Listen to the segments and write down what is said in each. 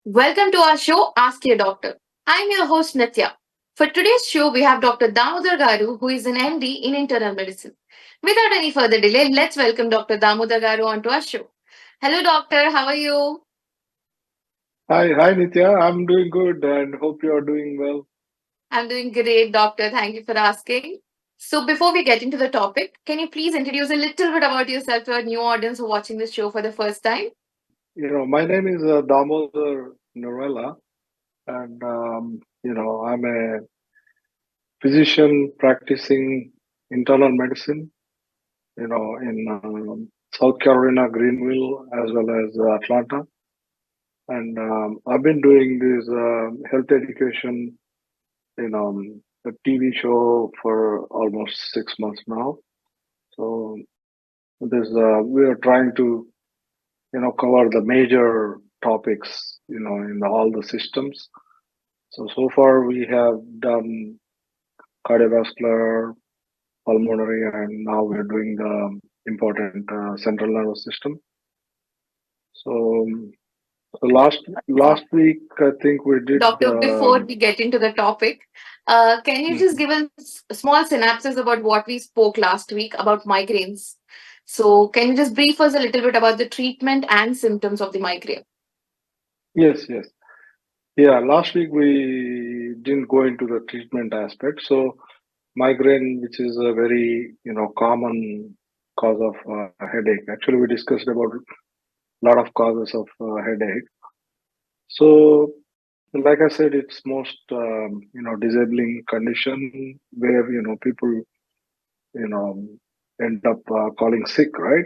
Welcome to our show, Ask Your Doctor. I'm your host, Nitya. For today's show, we have Dr. Damodhar Garu, who is an MD in internal medicine. Without any further delay, let's welcome Dr. Damodhar Garu onto our show. Hello, doctor. How are you? Hi, Nitya. I'm doing good and hope you are doing well. I'm doing great, doctor. Thank you for asking. So, before we get into the topic, can you please introduce a little bit about yourself to our new audience who are watching this show for the first time? My name is Damodhar Nerella, and I'm a physician practicing internal medicine. In South Carolina, Greenville, as well as Atlanta, and I've been doing this health education a TV show for almost 6 months now. So this we are trying to cover the major topics, in all the systems. So far we have done cardiovascular, pulmonary, and now we're doing the important central nervous system. So, so last week I think we did Doctor, before the we get into the topic, can you just give us a small synopsis about what we spoke last week about migraines? So, can you just brief us a little bit about the treatment and symptoms of the migraine? yes. Yeah, last week we didn't go into the treatment aspect. So migraine, which is a very common cause of headache. Actually, we discussed about a lot of causes of headache. So, like I said, it's most disabling condition where people you know end up calling sick, right?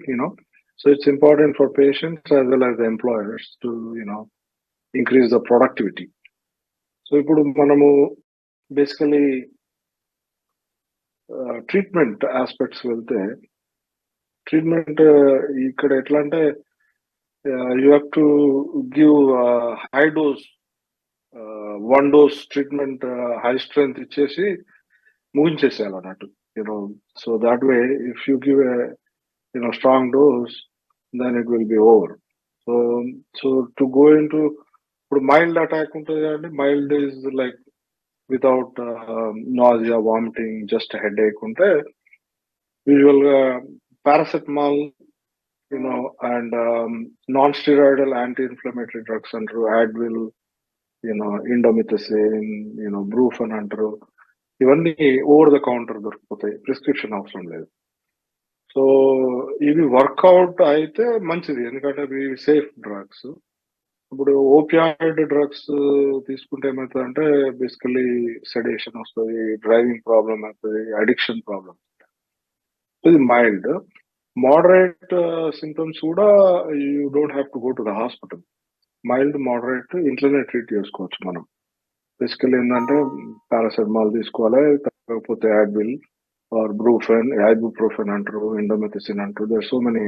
So it's important for patients as well as the employers to increase the productivity. So ఇప్పుడు మనము basically treatment aspects వెళ్తే treatment ఇక్కడ ఎట్లా అంటే you have to give high dose one dose treatment high strength ఇచ్చేసి ముగించేసేయాలి అన్నట్టు so that way if you give strong dose then it will be over so so to go in to ఇప్పుడు mild attack ఉంటుంది కదండి mild is like without nausea vomiting just headache ఉంటే యూజువల్గా paracetamol and non steroidal anti inflammatory drugs అంటారు యాడ్విల్ ఇండోమిథసిన్ బ్రూఫన్ అంటారు ఇవన్నీ over the counter దొరికిపోతాయి prescription అవసరం లేదు సో ఇవి వర్కౌట్ అయితే మంచిది ఎందుకంటే ఇవి సేఫ్ డ్రగ్స్ ఇప్పుడు ఓపియాయిడ్ డ్రగ్స్ తీసుకుంటే ఏమవుతుందంటే బేసికలీ సెడేషన్ వస్తుంది డ్రైవింగ్ ప్రాబ్లమ్ అవుతుంది అడిక్షన్ ప్రాబ్లమ్ ఇది మైల్డ్ మోడరేట్ సింటమ్స్ కూడా you don't have to go to the hospital mild moderate ఇంట్లోనే ట్రీట్ చేసుకోవచ్చు మనం బేసికలీ ఏంటంటే పారాసెటమాల్ తీసుకోవాలి కాకపోతే యాడ్విల్ ఆర్ బ్రూఫెన్ ఐబుప్రోఫెన్ అంటారు ఇండోమెథసిన్ అంటారు దేర్ సో మెనీ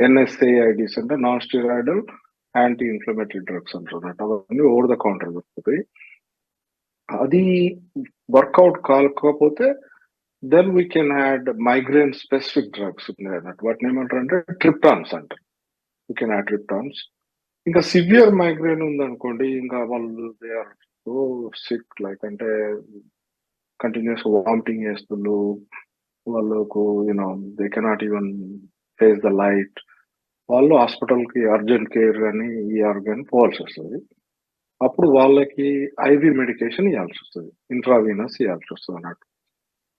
ఎన్ఎస్ఏఐడిస్ అంటే non steroidal anti inflammatory drugs అంటారు అవన్నీ ఓవర్ ద కౌంటర్ దొరుకుతాయి అది వర్కౌట్ కాకపోతే then we can add migraine specific drugs ఉన్నాయి అన్నట్టు వాటిని ఏమంటారు అంటే ట్రిప్టాన్స్ అంటారు వీ కెన్ యాడ్ ట్రిప్టాన్స్ ఇంకా సివియర్ మైగ్రేన్ ఉందనుకోండి ఇంకా వాళ్ళు they are so sick like అంటే కంటిన్యూస్ వామిటింగ్ చేస్తుండ్రు వాళ్ళకు they cannot even face the light వాళ్ళు హాస్పిటల్కి అర్జెంట్ కేర్ కానీ ఈఆర్ కానీ పోవాల్సి వస్తుంది అప్పుడు వాళ్ళకి ఐవి మెడికేషన్ ఇవ్వాల్సి వస్తుంది ఇంట్రావీనస్ ఇవ్వాల్సి వస్తుంది అన్నట్టు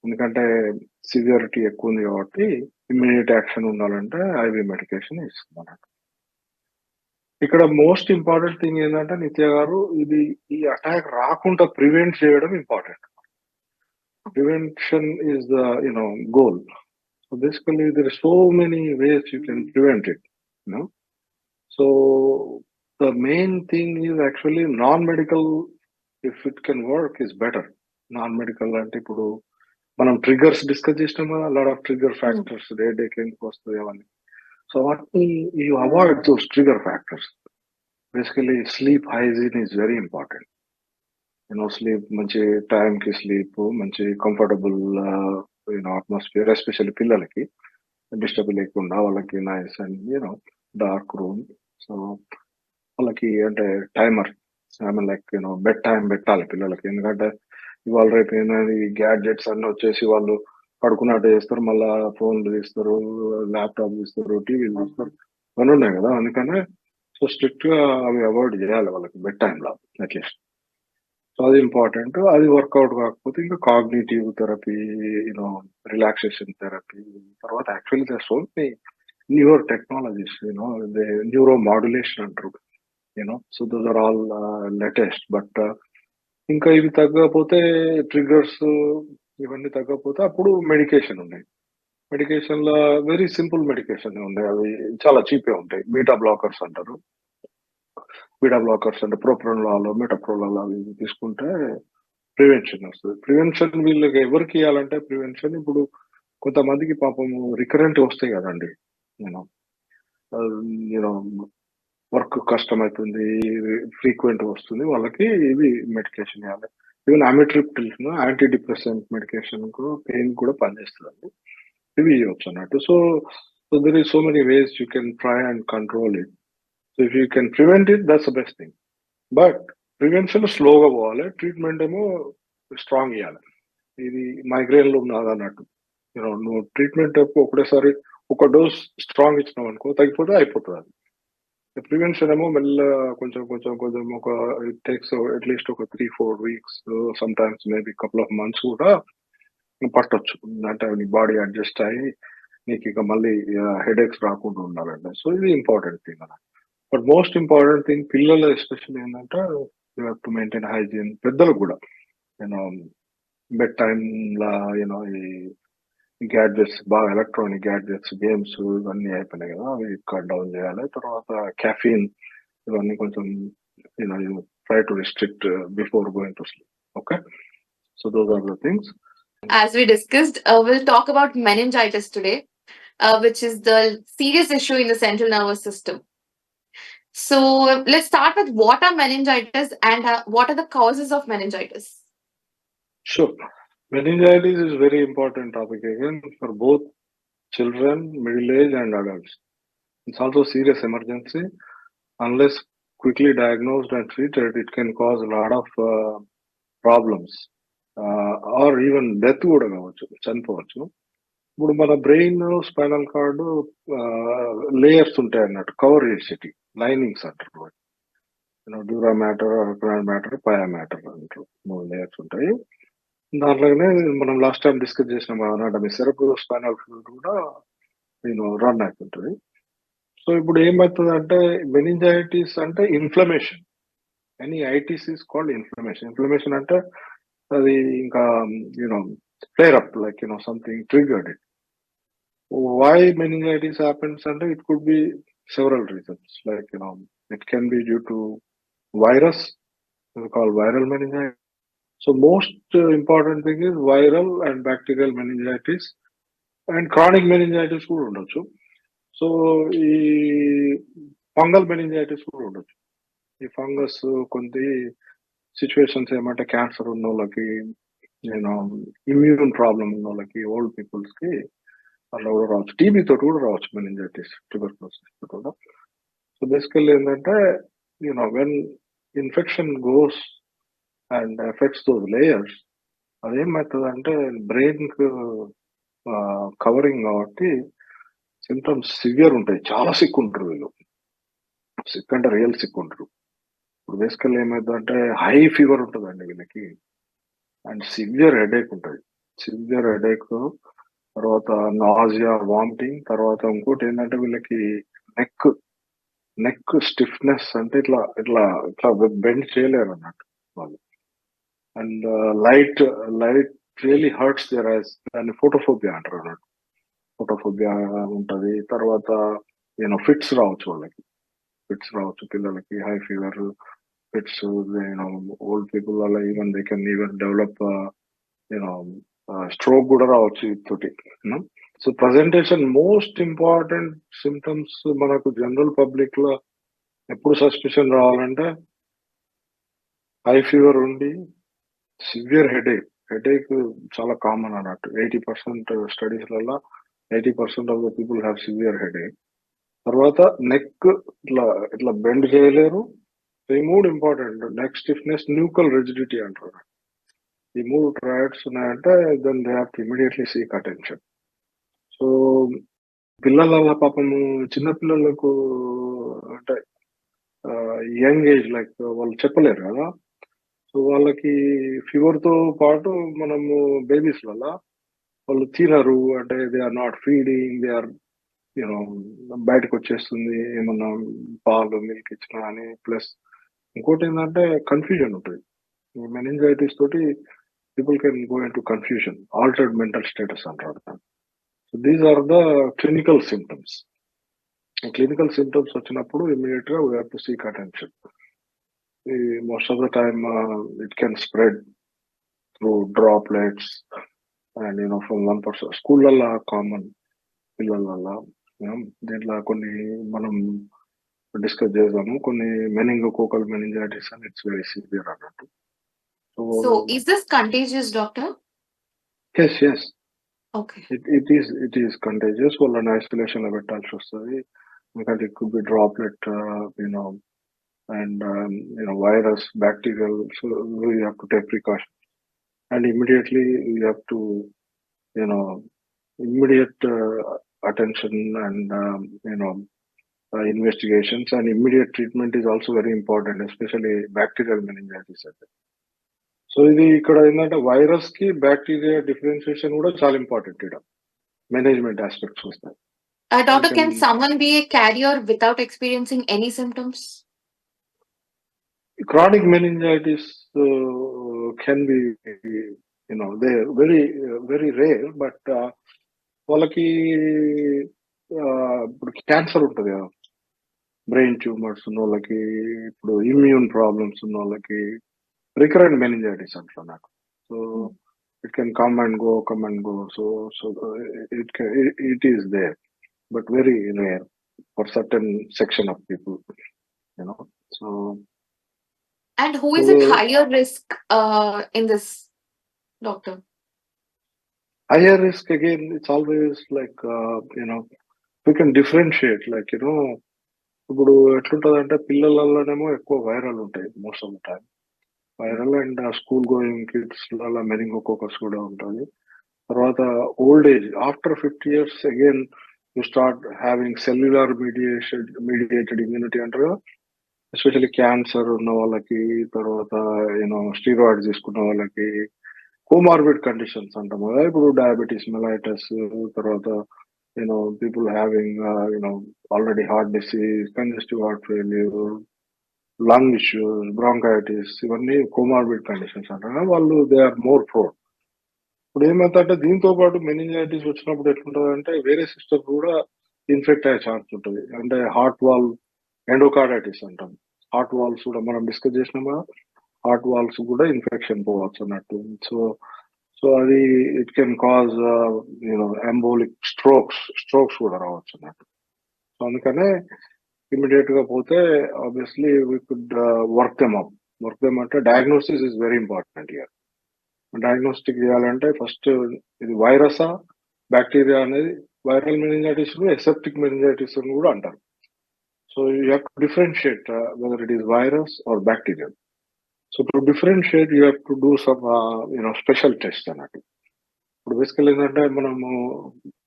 ఎందుకంటే సివియరిటీ ఎక్కువ ఉంది కాబట్టి ఇమ్మీడియట్ యాక్షన్ ఉండాలంటే ఐవి మెడికేషన్ ఇస్తుంది అన్నట్టు ఇక్కడ మోస్ట్ ఇంపార్టెంట్ థింగ్ ఏంటంటే నిత్య గారు ఇది ఈ అటాక్ రాకుండా ప్రివెంట్ చేయడం important prevention is the goal so basically there are so many ways you can prevent it so the main thing is actually non medical if it can work is better non medical అంటే ఇప్పుడు మనం triggers discuss చేసినాం కదా lot of trigger factors డేకి ఎందుకు వస్తుంది అవన్నీ so వాటిని you avoid those trigger factors basically sleep hygiene is very important sleep మంచి టైంకి స్లీప్ మంచి కంఫర్టబుల్ అట్మాస్ఫియర్ ఎస్పెషల్లీ పిల్లలకి డిస్టర్బ్ లేకుండా వాళ్ళకి nice and dark room so వాళ్ళకి అంటే timer I mean like bed time పెట్టాలి పిల్లలకి. ఎందుకంటే ఇవాళ రేపు ఏంటంటే ఈ గ్యాడ్జెట్స్ అన్ని వచ్చేసి వాళ్ళు పడుకున్నట్టు చేస్తారు, మళ్ళా ఫోన్లు తీస్తారు, ల్యాప్టాప్ తీస్తారు, టీవీలు తీస్తారు, ఇవన్నీ ఉన్నాయి కదా. అందుకనే సో స్ట్రిక్ట్ గా అవి అవాయిడ్ చేయాలి వాళ్ళకి బెడ్ టైంలో అట్లీస్ట్. సో అది ఇంపార్టెంట్. అది వర్కౌట్ కాకపోతే ఇంకా కాగ్నిటివ్ థెరపీ, రిలాక్సేషన్ థెరపీ, తర్వాత actually so neurotechnologies, neuromodulation అంటారు, so those are all latest. But ఇంకా ఇవి తగ్గకపోతే ట్రిగర్స్ ఇవన్నీ తగ్గకపోతే అప్పుడు మెడికేషన్ ఉన్నాయి. మెడికేషన్ లో వెరీ సింపుల్ మెడికేషన్ ఉన్నాయి, అవి చాలా చీపే ఉంటాయి. బీటా బ్లాకర్స్ అంటారు. బీటా బ్లాకర్స్ అంటే ప్రోప్రనోలాల్, మెటప్రోలాల్ అవి ఇవి తీసుకుంటే ప్రివెన్షన్ వస్తుంది. ప్రివెన్షన్ వీళ్ళకి ఎవరికి ఇవ్వాలంటే ప్రివెన్షన్ ఇప్పుడు కొంతమందికి పాపం రికరెంట్ వస్తాయి కదండి. యూనో యూనో వర్క్ కష్టమవుతుంది, ఫ్రీక్వెంట్ వస్తుంది, వాళ్ళకి ఇవి మెడికేషన్ ఇవ్వాలి. Even amitriptyline antidepressant medication pain కూడా పనిచేస్తుంది, ఇవి ఇవ్వచ్చు అన్నట్టు. So there is so many ways you can try and control it. So if you can prevent it, that's the best thing. But prevention స్లోగా పోవాలి, treatment ఏమో strong ఇవ్వాలి. ఇది మైగ్రేన్ లో ఉన్నది అన్నట్టు. నువ్వు ట్రీట్మెంట్ ఒకటేసారి ఒక డోస్ స్ట్రాంగ్ ఇచ్చినావు అనుకో, తగ్గిపోతే అయిపోతుంది. అది ప్రివెన్షన్ ఏమో మెల్ల కొంచెం కొంచెం కొంచెం ఒక ఇట్ టేక్స్ అట్లీస్ట్ ఒక 3-4 weeks, some times maybe couple of months కూడా పట్టొచ్చు. అంటే నీ బాడీ అడ్జస్ట్ అయ్యి నీకు ఇక మళ్ళీ హెడేక్స్ రాకుండా ఉండాలంటే. సో ఇది ఇంపార్టెంట్ థింగ్ అన్నమాట. బట్ మోస్ట్ ఇంపార్టెంట్ థింగ్ పిల్లలు ఎస్పెషల్లీ ఏంటంటే you have to maintain hygiene. పెద్దలకు కూడా బెడ్ టైమ్ లా ఈ గ్యాడ్జెట్స్, బాగా ఎలక్ట్రానిక్ గ్యాడ్జెట్స్, గేమ్స్ ఇవన్నీ అయిపోయినాయి కదా, అవి కట్ డౌన్ చేయాలి. తర్వాత caffeine ఇవన్నీ కొంచెం try to restrict before going to sleep. Okay, so those are the things. As we discussed, we'll talk about meningitis today, which is the serious issue in the central nervous system. So let's start with what are meningitis and what are the causes of meningitis? Sure. Meningitis is very important topic again for both children, middle age and adults. It's also serious emergency. Unless quickly diagnosed and treated, it can cause a lot of problems, or even death కూడా కావచ్చు, చనిపోవచ్చు. ఇప్పుడు మన brain, spinal card layers ఉంటాయి అన్నట్టు, cover చేసేటి linings అంటారు. Dura mater, arachnoid mater, pia mater అంటారు. 3 layers ఉంటాయి. దాంట్లోనే మనం లాస్ట్ టైం డిస్కస్ చేసిన అనాటమీ, సెరెబ్రో స్పైనల్ ఫ్లూయిడ్ కూడా రన్ అవుతుంటుంది. సో ఇప్పుడు ఏమవుతుంది అంటే మెనింజైటిస్ అంటే inflammation. Any itis is called inflammation. Inflammation అంటే అది ఇంకా flare up like something triggered it. Why meningitis happens అంటే it could be several reasons, like it can be due to virus, called viral meningitis. So most important thing is viral and bacterial meningitis, and chronic meningitis కూడా ఉండొచ్చు. So ఈ fungal meningitis కూడా ఉండొచ్చు. ఈ fungus కొన్ని situations ఏమంటే cancer ఉన్న వాళ్ళకి, ఇమ్యూన్ ప్రాబ్లం ఉన్న వాళ్ళకి, ఓల్డ్ పీపుల్స్ కి అలా కూడా రావచ్చు. టీబీ తోటి కూడా రావచ్చు మెనింజైటిస్, ట్యూబర్క్యులోసిస్ తోటి కూడా. సో బేసికల్లీ ఏంటంటే when infection goes and affects those layers, అదేమవుతుంది అంటే బ్రెయిన్ కు కవరింగ్ కాబట్టి సిమ్టమ్స్ సివియర్ ఉంటాయి. చాలా సిక్ ఉంటారు వీళ్ళు. సిక్ అంటే రియల్ సిక్ ఉంటారు. ఇప్పుడు బేసికల్లీ ఏమైందంటే హై ఫీవర్ ఉంటుందండి వీళ్ళకి, అండ్ సివియర్ హెడేక్ ఉంటుంది. సివియర్ హెడేక్, తర్వాత నాజియా, వామిటింగ్, తర్వాత ఇంకోటి ఏంటంటే వీళ్ళకి నెక్ స్టిఫ్నెస్, అంటే ఇట్లా ఇట్లా ఇట్లా బెండ్ చేయలేరు అన్నట్టు వాళ్ళు. And light really hurts their eyes, దాన్ని ఫోటోఫోబియా అంటారు అన్నట్టు. ఫోటోఫోబియా ఉంటుంది. తర్వాత ఫిట్స్ రావచ్చు వాళ్ళకి, ఫిట్స్ రావచ్చు పిల్లలకి, high fever fits. Old people వల్ల even they can even develop stroke కూడా రావచ్చు తోటి. So presentation most important symptoms మనకు జనరల్ పబ్లిక్ లో ఎప్పుడు సస్పిషన్ రావాలంటే హై ఫీవర్ ఉండి సివియర్ హెడేక్ చాలా కామన్ అన్నట్టు. 80% స్టడీస్లలో 80% of the people have severe headache. తర్వాత నెక్ ఇట్లా బెండ్ చేయలేరు, సో ఈ మూడు important. Neck stiffness, nuchal rigidity అంటారు. ఈ మూడు ట్రయడ్స్ ఉన్నాయంటే then they have to immediately seek attention. So పిల్లల పాపము చిన్న పిల్లలకు అంటే యంగ్ ఏజ్ లైక్ వాళ్ళు చెప్పలేరు కదా. సో వాళ్ళకి ఫీవర్ తో పాటు మనము బేబీస్ వల్ల వాళ్ళు తినరు, అంటే they are not feeding, they are you know బయటకు వచ్చేస్తుంది ఏమన్నా పాలు మిల్క్ ఇచ్చినా అని. ప్లస్ ఇంకోటి ఏంటంటే కన్ఫ్యూజన్ ఉంటుంది. ఈ మెనింజైటిస్ తోటి people can go in to confusion, altered mental status అంటారు. So these are the clinical symptoms. Clinical symptoms వచ్చినప్పుడు ఇమీడియట్ గా we have to seek attention. Most of the time it can spread through droplets and from one person. స్కూళ్ళల్లో common పిల్లలల్లో దీంట్లో కొన్ని మనం discuss చేద్దాము. కొన్ని meningococcal meningitis అని it's very severe అన్నట్టు. So, is this contagious, doctor? yes. Okay. It is contagious. వాళ్ళని isolation లో పెట్టాల్సి వస్తుంది. ఎందుకంటే it could be droplet, and virus, bacterial. So we have to take precautions, and immediately we have to immediate attention and investigations, and immediate treatment is also very important, especially bacterial meningitis. So ఇది ఇక్కడ ఏంటంటే virus కి bacteria differentiation కూడా చాలా important. ఇక్కడ management aspects వస్తాయి. Doctor, can someone be a carrier without experiencing any symptoms? Chronic meningitis can be, they are very rare, but వాళ్ళకి ఇప్పుడు క్యాన్సర్ ఉంటుంది కదా, బ్రెయిన్ ట్యూమర్స్ ఉన్న వాళ్ళకి, ఇప్పుడు ఇమ్యూన్ ప్రాబ్లమ్స్ ఉన్న వాళ్ళకి రికరెంట్ మెనింజైటిస్ అంటారు నాకు. So it can come and go. So it is there, but very rare for certain section of people, so. And who is at higher risk in this, doctor? Higher risk, again, it's always like we can differentiate, like ఇప్పుడు ఎట్లుంటదంటే పిల్లలలోనేమో ఎక్కువ viral ఉంటాయి most of the time. Viral and school going kids లలో meningococcus కూడా ఉంటుంది. తర్వాత old age after 50 years again you start having cellular mediated immunity అంటారు. Especially cancer ఉన్న వాళ్ళకి, తర్వాత స్టీరాయిడ్స్ తీసుకున్న వాళ్ళకి, కోమార్బిడ్ కండిషన్స్ అంటాం కదా, ఇప్పుడు డయాబెటీస్ మెలైటస్, తర్వాత people having already heart disease, congestive heart failure, lung issues, bronchitis, ఇవన్నీ కోమార్బిడ్ కండిషన్స్ అంటారు. వాళ్ళు దే ఆర్ మోర్ ప్రోన్. ఇప్పుడు ఏమైతే దీంతో పాటు మెనింజైటిస్ వచ్చినప్పుడు ఎట్లుంటుంది అంటే వేరే సిస్టమ్ కూడా ఇన్ఫెక్ట్ అయ్యే ఛాన్స్ ఉంటుంది. అంటే హార్ట్ వాల్ ఎండోకార్డైటిస్ అంటాం. హార్ట్ వాల్స్ కూడా మనం డిస్కస్ చేసినాం కదా, హార్ట్ వాల్స్ కూడా ఇన్ఫెక్షన్ పోవచ్చు అన్నట్టు. సో అది it can cause embolic strokes కూడా రావచ్చు అన్నట్టు. సో అందుకనే ఇమీడియట్ గా పోతే obviously we could work them అంటే diagnosis is very important here. Diagnostic చేయాలంటే ఫస్ట్ ఇది వైరసా బ్యాక్టీరియా అనేది, వైరల్ మెనింజైటిస్ ఎసెప్టిక్ మెనింజైటిస్ అని కూడా అంటారు. So you have to differentiate whether it is virus or bacteria. So to differentiate you have to do some special test అన్నట్టు. ఇప్పుడు basically ఏంటంటే మనము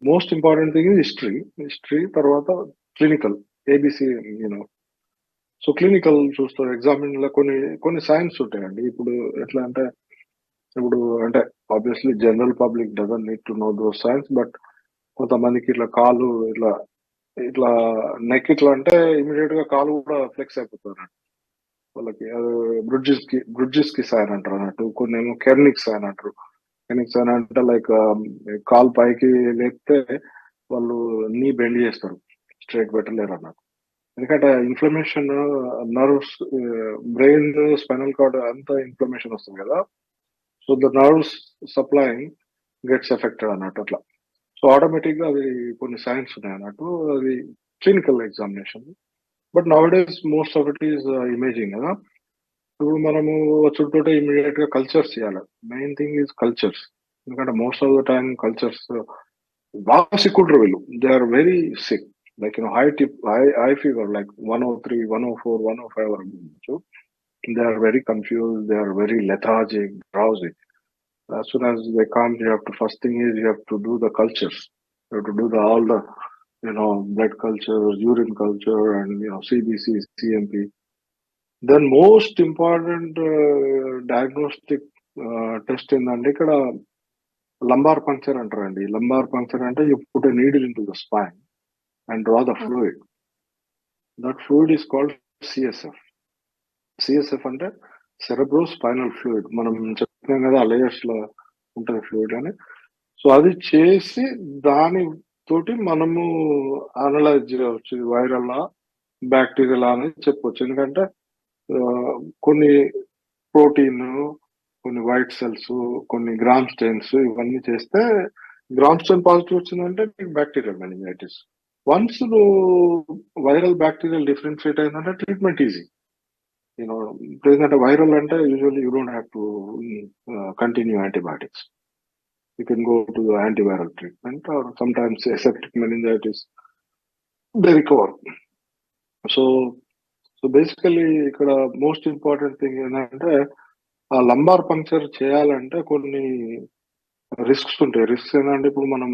మోస్ట్ ఇంపార్టెంట్ థింగ్ హిస్టరీ, తర్వాత clinical ABC. So clinical చూస్తారు, examine లో కొన్ని science ఉంటాయండి. ఇప్పుడు ఎట్లా అంటే obviously general public doesn't need to know those science, but కొంతమందికి ఇట్లా కాలు ఇట్లా నెక్ ఇట్లా అంటే ఇమీడియట్ గా కాలు కూడా ఫ్లెక్స్ అయిపోతారు వాళ్ళకి. అది బ్రిడ్జిస్ కి సైన్ అంటారు అన్నట్టు. కొన్ని ఏమో కెర్నిక్ సైన్ అంటారు. కెర్నిక్ సైన్ అంటే లైక్ కాలు పైకి లేపితే వాళ్ళు నీ బెండ్ చేస్తారు, స్ట్రైట్ పెట్టలేరు అన్నట్టు. ఎందుకంటే inflammation, nerves, brain, spinal cord అంతా ఇన్ఫ్లమేషన్ వస్తుంది కదా. So the nerves supplying gets affected అన్నట్టు అట్లా. సో ఆటోమేటిక్ గా అది కొన్ని సైన్స్ ఉన్నాయి అన్నట్టు. అది clinical examination. But nowadays most of it is imaging కదా. ఇప్పుడు మనము చుట్టూ ఇమీడియట్ గా కల్చర్స్ చేయాలి. Main thing is cultures. ఎందుకంటే most of the time cultures బాగా సిక్ ఉంటారు వీళ్ళు, they are very sick. like high fever, like 103, 104, 105 or so, they are very confused, they are very lethargic, drowsy. As soon as they come, you have to, first thing is you have to do the cultures. You have to do all the, blood culture, urine culture, and, CBC, CMP. Then most important diagnostic test ఏంటంటే ఇక్కడ lumbar puncture అంటారండి. Lumbar puncture అంటే you put a needle into the spine and draw the fluid. That fluid is called CSF. CSF అంటే cerebro spinal fluid. మనం చెప్తున్నాం కదా ఆ layers లో ఉంటుంది ఫ్లూయిడ్ అని. సో అది చేసి దాని తోటి మనము అనలైజ్ చేయవచ్చు, వైరల్ బ్యాక్టీరియల్ అని చెప్పవచ్చు. ఎందుకంటే కొన్ని ప్రోటీన్, కొన్ని వైట్ సెల్స్, కొన్ని గ్రామ్ స్టెయిన్స్ ఇవన్నీ చేస్తే గ్రామ్ స్టెయిన్ పాజిటివ్ వచ్చిందంటే మీకు bacterial meningitis. Once viral bacterial differentiate అయిందంటే ట్రీట్మెంట్ ఈజీ. ఏంటంటే వైరల్ అంటే usually you don't have to continue antibiotics. You can go to the antiviral treatment, or sometimes aseptic meningitis, they recover. So basically ఇక్కడ most important thing ఏంటంటే ఆ lumbar puncture చేయాలంటే కొన్ని risks ఉంటాయి. Risks ఏంటంటే ఇప్పుడు మనం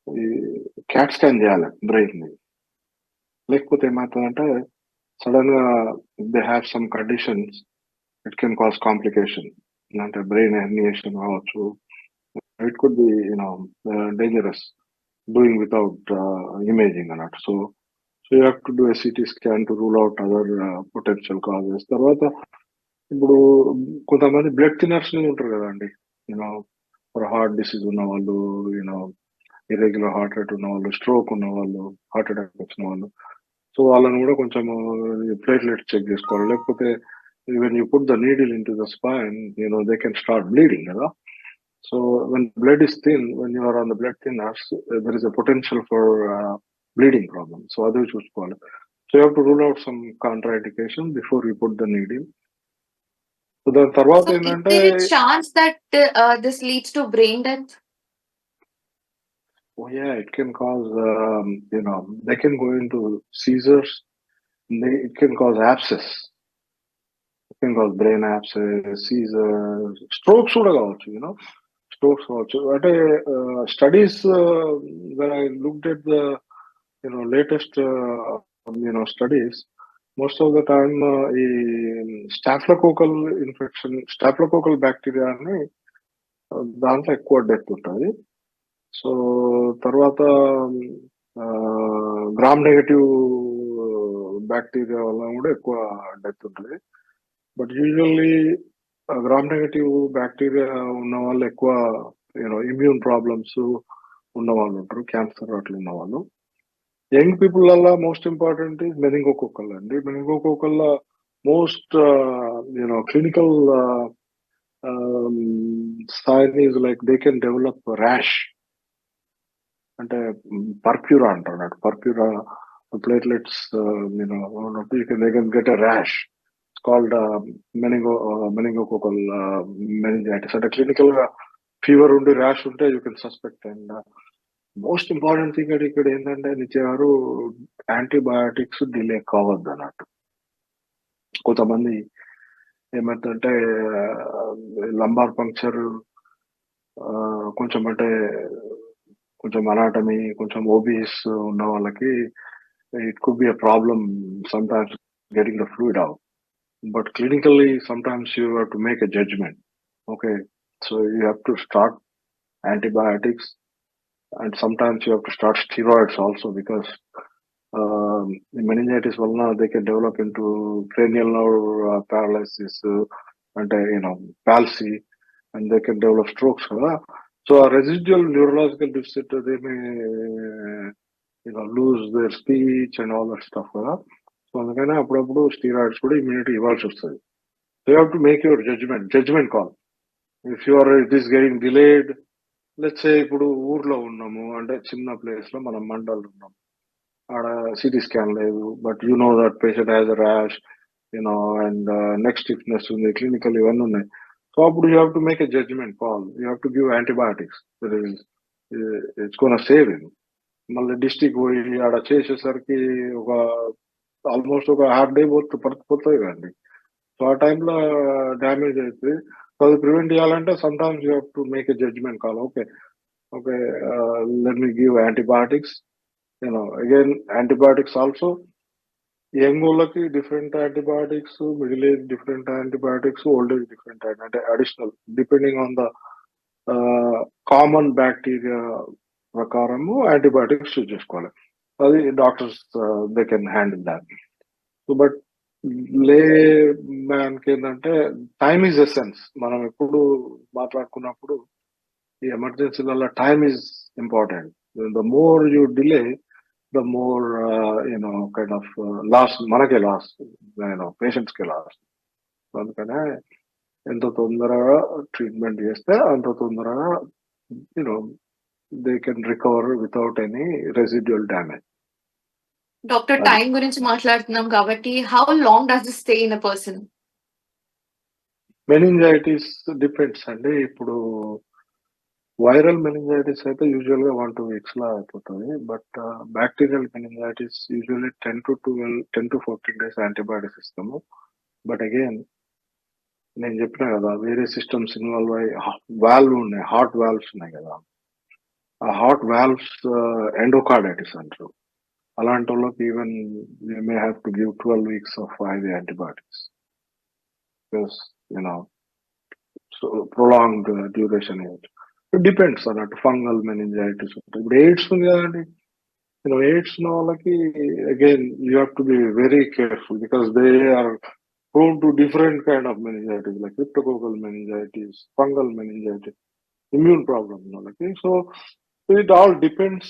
ఈ క్యాట్ స్కాన్ చేయాలి బ్రెయిన్ ని, లేకపోతే ఏమవుతుందంటే సడన్ గా they have some conditions, it can cause complication. అంటే బ్రెయిన్ హెర్నియేషన్ కావచ్చు. It could be dangerous doing without imaging or not. So you have to do a CT scan to rule out other potential causes. తర్వాత ఇప్పుడు కొంతమంది blood thinners ఉంటారు కదండి, for heart disease ఉన్న వాళ్ళు, irregular heart rate ఉన్న వాళ్ళు, stroke ఉన్న వాళ్ళు, హార్ట్ అటాక్ వచ్చిన వాళ్ళు. సో వాళ్ళని కూడా కొంచెం ప్లేట్లెట్స్ చెక్ చేసుకోవాలి. లేకపోతే when you put the needle into the spine, they can start bleeding, So when blood is thin, when you are on the blood thinners, there is a potential for bleeding problem. So other choose call. So you have to rule out some contraindication before you put the needle. So the tarvata So is there a chance that this leads to brain death? Oh yeah, it can cause, they can go into seizures. It can cause abscess. It can cause brain abscess, seizures, strokes కూడా కావచ్చు, strokes also. At studies, when I looked at the latest studies, most of the time staphylococcal infection, staphylococcal bacteria అని దాంట్లో ఎక్కువ death ఉంటుంది. So తర్వాత gram negative bacteria వల్ల కూడా ఎక్కువ డెత్ ఉంటుంది. But usually gram negative bacteria ఉన్న వాళ్ళు ఎక్కువ ఇమ్యూన్ ప్రాబ్లమ్స్ ఉన్న వాళ్ళు ఉంటారు, క్యాన్సర్ అట్లా ఉన్న వాళ్ళు. యంగ్ పీపుల్ వల్ల మోస్ట్ ఇంపార్టెంట్ ఈజ్ మెనింగోకోకల్ అండి. Meningococcal most clinical sign is like they can develop rash, అంటే పర్ప్యూరా అంటారు. Purpura platelets they can get a rash called meningococcal meningitis. అంటే క్లినికల్ గా ఫీవర్ ఉండి ర్యాష్ ఉంటే you can suspect. And most important thing ఇక్కడ ఏంటంటే నిత్యగారు antibiotics delay కావద్దు అన్నట్టు. కొంతమంది ఏమంటే లంబార్ పంక్చర్ కొంచెం అనాటమీ, కొంచెం ఓబీస్ ఉన్న వాళ్ళకి it could be a problem some times getting the fluid out. But clinically, sometimes you have to make a judgment. Okay, so you have to start antibiotics, and sometimes you have to start steroids also, because meningitis they can develop into cranial nerve paralysis, and palsy, and they can develop strokes. So a residual neurological deficit, they may lose their speech and all that stuff. So అందుకనే అప్పుడప్పుడు steroids కూడా immediate ఇవ్వాల్సి వస్తుంది. So you have to make your judgement call. If you are it is getting delayed, let's say ఇప్పుడు ఊర్లో ఉన్నాము, అంటే చిన్న ప్లేస్ లో మనం మండల్ ఉన్నాము, ఆడ సిటీ స్కాన్ లేదు, but you know that patient has a rash, and neck stiffness ఉంది, క్లినికల్ ఇవన్నీ ఉన్నాయి. సో అప్పుడు you have to make a judgement call. You have to give antibiotics. It's gonna save him. మళ్ళీ district పోయి ఆడ చేసేసరికి ఒక ఆల్మోస్ట్ ఒక హాఫ్ డే పోతుంది కదండి. సో ఆ టైంలో డ్యామేజ్ అయితే సో అది ప్రివెంట్ చేయాలంటే sometimes you have to make a judgement call. Okay okay let me give antibiotics. Again antibiotics also young వాళ్ళకి different antibiotics, middle age different antibiotics, old age different అంటే additional depending on the common bacteria ప్రకారము antibiotics use చేసుకోవాలి. అది doctors they can handle that. So but lay మ్యాన్కి ఏంటంటే time is essence. మనం ఎప్పుడు మాట్లాడుకున్నప్పుడు ఈ ఎమర్జెన్సీలలో time is important. The more you delay the more kind of loss, మనకే లాస్, పేషెంట్స్కి లాస్. అందుకనే ఎంత తొందరగా ట్రీట్మెంట్ చేస్తే అంత తొందరగా they can recover without any residual damage. Doctor, time గురించి మాట్లాడుతున్నాం కాబట్టి how long does this stay in a person? Meningitis depends అండి. ఇప్పుడు వైరల్ మెనింజైటిస్ అయితే యూజువల్ గా 1-2 weeks లో అయిపోతుంది. But bacterial meningitis usually 10 to 14 days antibiotics ఇస్తాము. బట్ అగైన్ నేను చెప్పినా కదా, వేరే సిస్టమ్స్ ఇన్వాల్వ్ అయ్యి వాల్వ్ ఉన్నాయి, హార్ట్ వాల్వ్స్ ఉన్నాయి కదా, ఆ హార్ట్ వాల్వ్స్ ఎండోకార్డైటిస్ అంటారు. అలాంటి వాళ్ళకి even you may have to give 12 weeks of IV antibiotics because so prolonged duration. It depends అన్నట్టు. ఫంగల్ మెనింజైటిస్ ఉంటుంది. ఇప్పుడు ఎయిడ్స్ ఉంది కదండి, ఎయిడ్స్ ఉన్న వాళ్ళకి again you have to be very careful because they are prone to different kind of meningitis like cryptococcal meningitis, fungal meningitis, immune problem. So it all depends.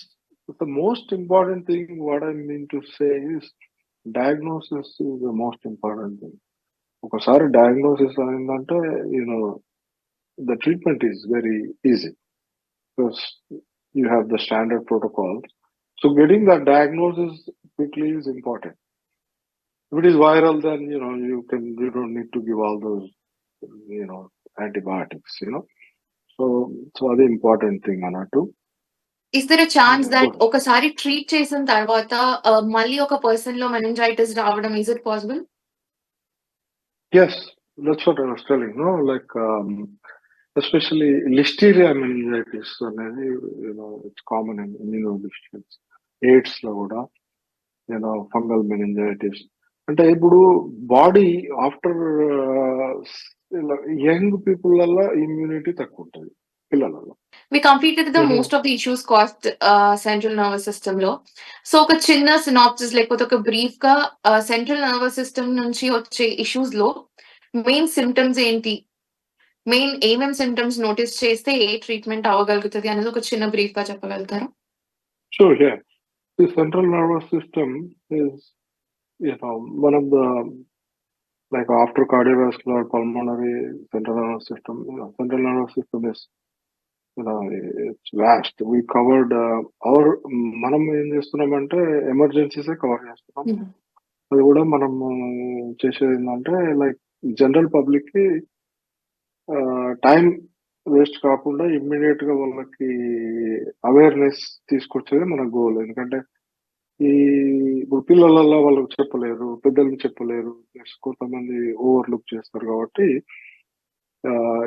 The most important thing, what I mean to say is diagnosis is the most important thing. ఒకసారి diagnosis అయిందంటే the treatment is very easy because you have the standard protocols. So getting that diagnosis quickly is important. If it is viral, then you don't need to give all those antibiotics. So అది important thing అన్నట్టు. Is there a chance that ఒకసారి treat చేసిన తర్వాత మళ్ళీ ఒక person లో meningitis రావడం, is it possible? Yes, that's what I was telling. Like especially listeria meningitis అనేది it's common in immunodeficiency. AIDS లో కూడా ఫంగల్ మెనింజైటిస్ అంటే ఇప్పుడు బాడీ ఆఫ్టర్ యంగ్ పీపుల్లలో ఇమ్యూనిటీ తక్కువ ఉంటుంది పిల్లలలో. We completed the most of the issues caused central nervous system లో. So ఒక చిన్న సినాప్సిస్ లేకపోతే ఒక బ్రీఫ్ గా సెంట్రల్ నర్వస్ సిస్టమ్ నుంచి వచ్చే ఇష్యూస్ లో మెయిన్ సిమ్టమ్స్ ఏంటి, మెయిన్ ఏమేమి సిమ్టమ్స్ నోటీస్ చేస్తే ఏ ట్రీట్మెంట్ అవ్వగలుగుతుంది అనేది ఒక చిన్న బ్రీఫ్ గా చెప్పగలుగుతారా? Sure, yeah. The central nervous system is one of the, like after cardiovascular, pulmonary, central nervous system. Central nervous system is it's vast. We covered మనం ఏం చేస్తున్నామంటే ఎమర్జెన్సీస్ కవర్ చేస్తున్నాం. అది కూడా మనం చేసేది ఏంటంటే లైక్ జనరల్ పబ్లిక్ కి టైం వేస్ట్ కాకుండా ఇమ్మీడియట్ గా వాళ్ళకి అవేర్నెస్ తీసుకొచ్చేది మన గోల్. ఎందుకంటే ఇప్పుడు పిల్లలలో వాళ్ళకి చెప్పలేరు, పెద్దలకు చెప్పలేరు, కొంతమంది ఓవర్లుక్ చేస్తారు కాబట్టి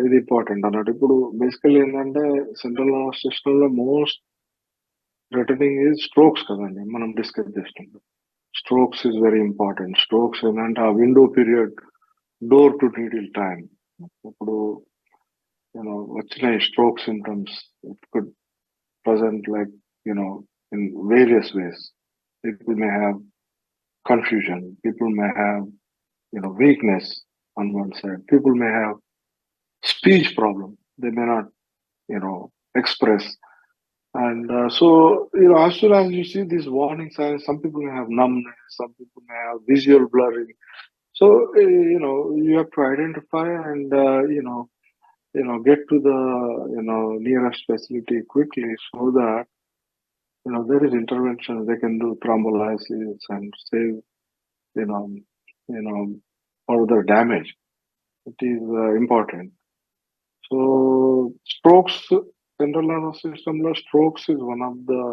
ఇది ఇంపార్టెంట్ అన్నట్టు. ఇప్పుడు బేసికల్లీ ఏంటంటే సెంట్రల్ నర్వస్ సిస్టమ్ లో మోస్ట్ థ్రెటనింగ్ ఈజ్ స్ట్రోక్స్ కదండి, మనం డిస్కస్ చేస్తున్నాం. Strokes is very important. Strokes ఏంటంటే ఆ window period, door to needle time. ఇప్పుడు వచ్చిన stroke symptoms it could present like in various ways. People may have confusion, people may have weakness on one side, people may have speech problem, they may not express. And so as soon as you see these warning signs, some people may have numbness, some people may have visual blurring. So you have to identify and get to the nearest facility quickly so that there is intervention. They can do thrombolysis and save further damage. It is important. So strokes, central nervous system strokes is one of the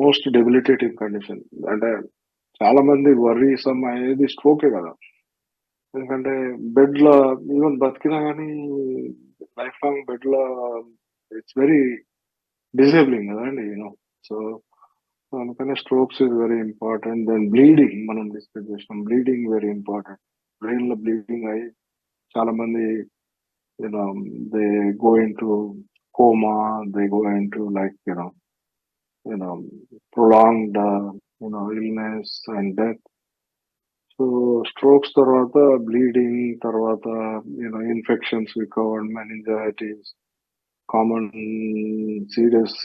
most debilitating condition. అంటే చాలా మంది వర్రీసమ్ అయ్యేది స్ట్రోకే కదా. ఎందుకంటే bed లో even బతికినా కానీ life long bed లో ఇట్స్ వెరీ డిజేబులింగ్ కదండి. సో అందుకనే strokes is very important. Then bleeding మనం డిస్కస్ చేసినాం. Bleeding very important. బ్రెయిన్ లో బ్లీడింగ్ అయ్యి చాలా మంది you know they go in to coma, they go in to like you know prolonged illness and death. So strokes తర్వాత bleeding తర్వాత infections recovered, meningitis, common serious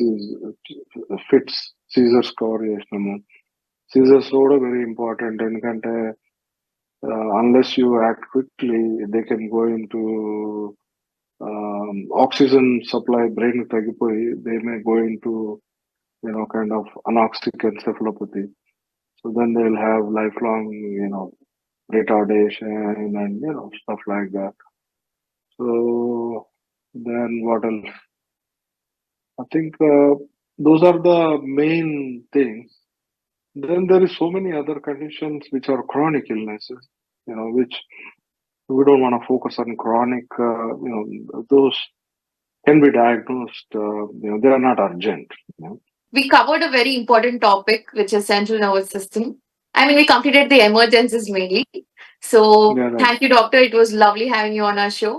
fits, seizures cover చేసినాము. Seizures కూడా very important. ఎందుకంటే unless you act quickly they can go in to oxygen supply brain తగ్గిపోయి they may go in to kind of anoxic encephalopathy. So then they'll have lifelong, retardation and, stuff like that. So then what else? I think those are the main things. Then there is so many other conditions which are chronic illnesses, which we don't want to focus on chronic, those can be diagnosed, they are not urgent. We covered a very important topic, which is central nervous system. I mean, we completed the emergencies mainly. So, Yeah, right. Thank you, doctor. It was lovely having you on our show.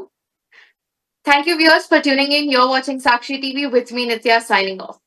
Thank you, viewers, for tuning in. You're watching Sakshi TV with me, Nitya, signing off.